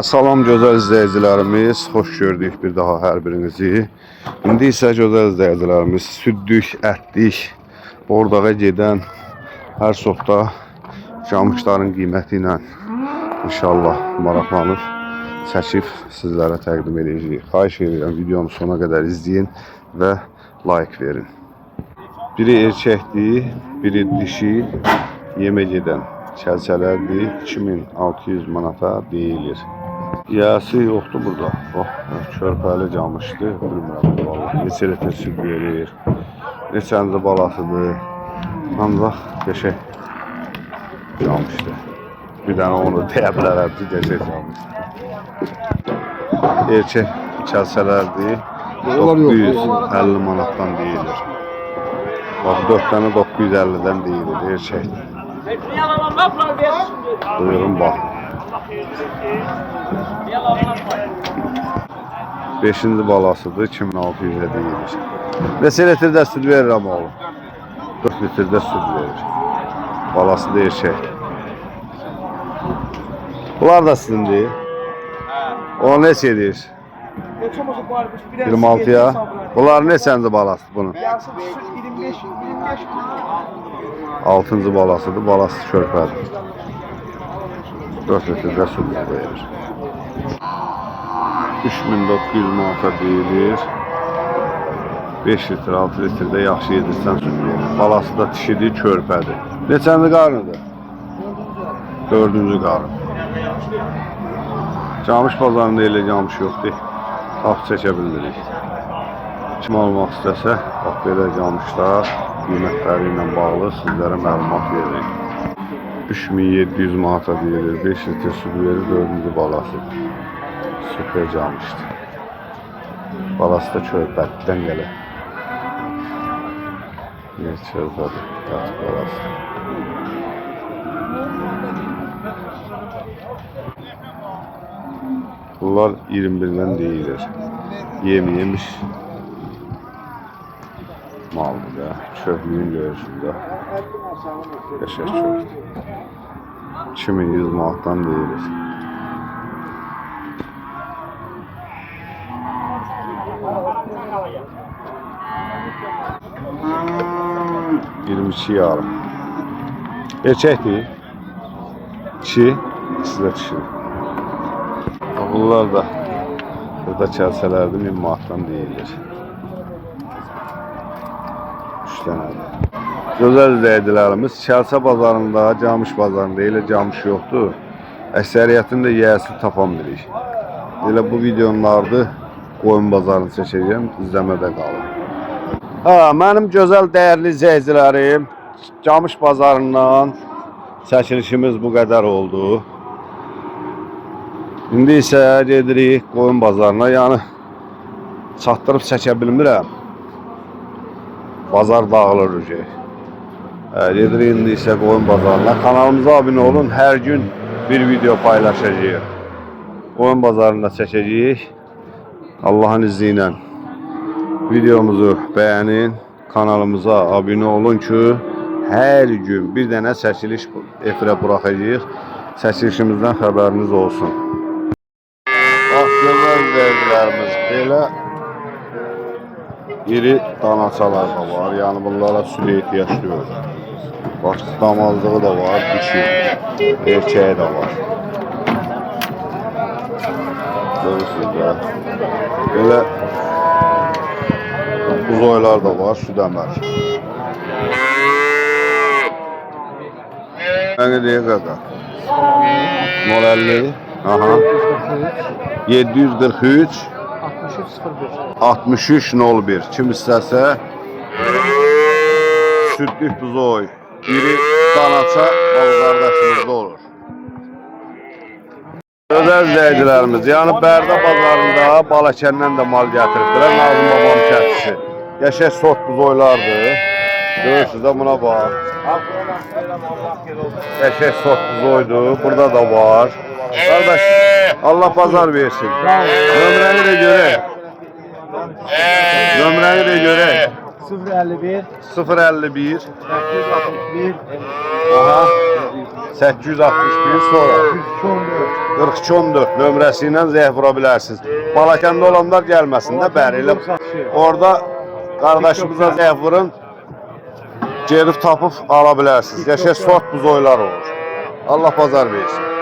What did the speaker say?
Salam gözəl izləyicilərimiz, xoş gördük bir daha hər birinizi. İndi isə gözəl izləyicilərimiz, süddük, ətlik, Bordağa gedən hər sofda camışların qiyməti ilə inşallah maraqlanıb, çəkib sizlərə təqdim edəcəyik. Xahiş edirəm, videonu sona qədər izləyin və like verin. Biri erkəkdir, biri dişi, yemə gedən çəlçələrdir, 2600 manata deyilir. Yəsi yoxdur burada. Körpəli camışdır, bilmirəm vallahi. Neçə litr süd verir, neçənci balasıdır. Ancaq qəşəng camışdır. Bir dənə onu deyə bilərəm ki, qəşəng camışdır. Erkək çəlçələrdir, 950 manatdan deyilir. Bax, 4 dənə 950-dən deyilir, erkəkdir. Buyurun bak. 5-ci balasıdır, 2600'e deyilir. Neçə litrdə süd verir ama oğlum? 4 litrdə süd verir. Balası da erkək. Bunlar da sizindir. O neçə edir? 26'ya. Bunlar neçənci balası bunun? 25. 6-cı balasıdır, balası körpədir. 4 litrdə süd verir. 3900 manata deyilir. 5 litr, 6 litrdə yaxşı yedirsən süd verir. Balası da dişidir, körpədir. Neçənci qarnıdır? 4-cü qarın. Camış bazarında elə camış yoxdur. Tap çəkə bilirik. Kim almaq istəsə, bax belə camışlar qiymətləri ilə bağlı sizlərə məlumat veririk. 3700 manata deyilir, 5 litr süd verir, 4-cü balası. Süper camışdır. Balası da körpədən gəlir. Çörpədir, tət balası. Bunlar 21'den deyilir. Yem yemiş maldır da, çöplüğün görüşündə. Qəşəng çöldür. 2100 manatdan deyilir. $22 yarım. Erkəkdir. İkisi də dişidir. Bunlar da burada çəlçələrdir, 1000 manatdan deyilir. 3 dənədir. Gözəl izləyicilərimiz, çəlçə bazarında, camış bazarında elə camış yoxdur. Əksəriyyətində yiyəsi tapan birik. Elə bu videonun ardı qoyun bazarını çəkəcəm, izləmədə qalın. Mənim gözəl dəyərli izləyicilərim, camış bazarından çəkilişimiz bu qədər oldu. İndi isə gedirik qoyun bazarına, yəni çatdırıb çəkə bilmirəm. Bazar dağılır ürək. Gedirik indi isə qoyun bazarına. Kanalımıza abunə olun, hər gün bir video paylaşacağıq. Qoyun bazarında çəkəcəyik. Allahın izni ilə videomuzu bəyənin, kanalımıza abunə olun ki, hər gün bir dənə çəkiliş efirə buraxacağıq. Çəkilişimizdən xəbəriniz olsun. Bax, gözəl izləyicilərimiz, belə iri danaçalar da var, yəni bunlara sülə ehtiyac yox. Bax, damazlığı da var, dişi, erkəyi də var. Görürsünüz də, belə buzoylar da var, süd əmər. Nə deyək qaqa? 050 743 6301. Kim istəsə südlük buzoy, iri danaça bal qardaşımızda olur. Gözəl izləyicilərimiz, yəni Bərdə bazarında Balakəndən də mal gətiribdirlər, Nazım babam kətisi. Qəşəng sort buzoylardır. Görürsünüz də buna bax. Qəşəng sort buzoydur, burada da var. Qardaş, Allah pazar versin. Nömrəni də görək. Nömrəni də görək. 051 051 861 Aha. 861 sonra 4214 nömrəsi ilə zəng vura bilərsiniz. Balakəndə olanlar gəlməsin də, bəri elə orada qardaşımıza zəng vurun, gelib tapıb ala bilərsiniz. Qəşəng sort buzoylar olur. Allah bazar versin.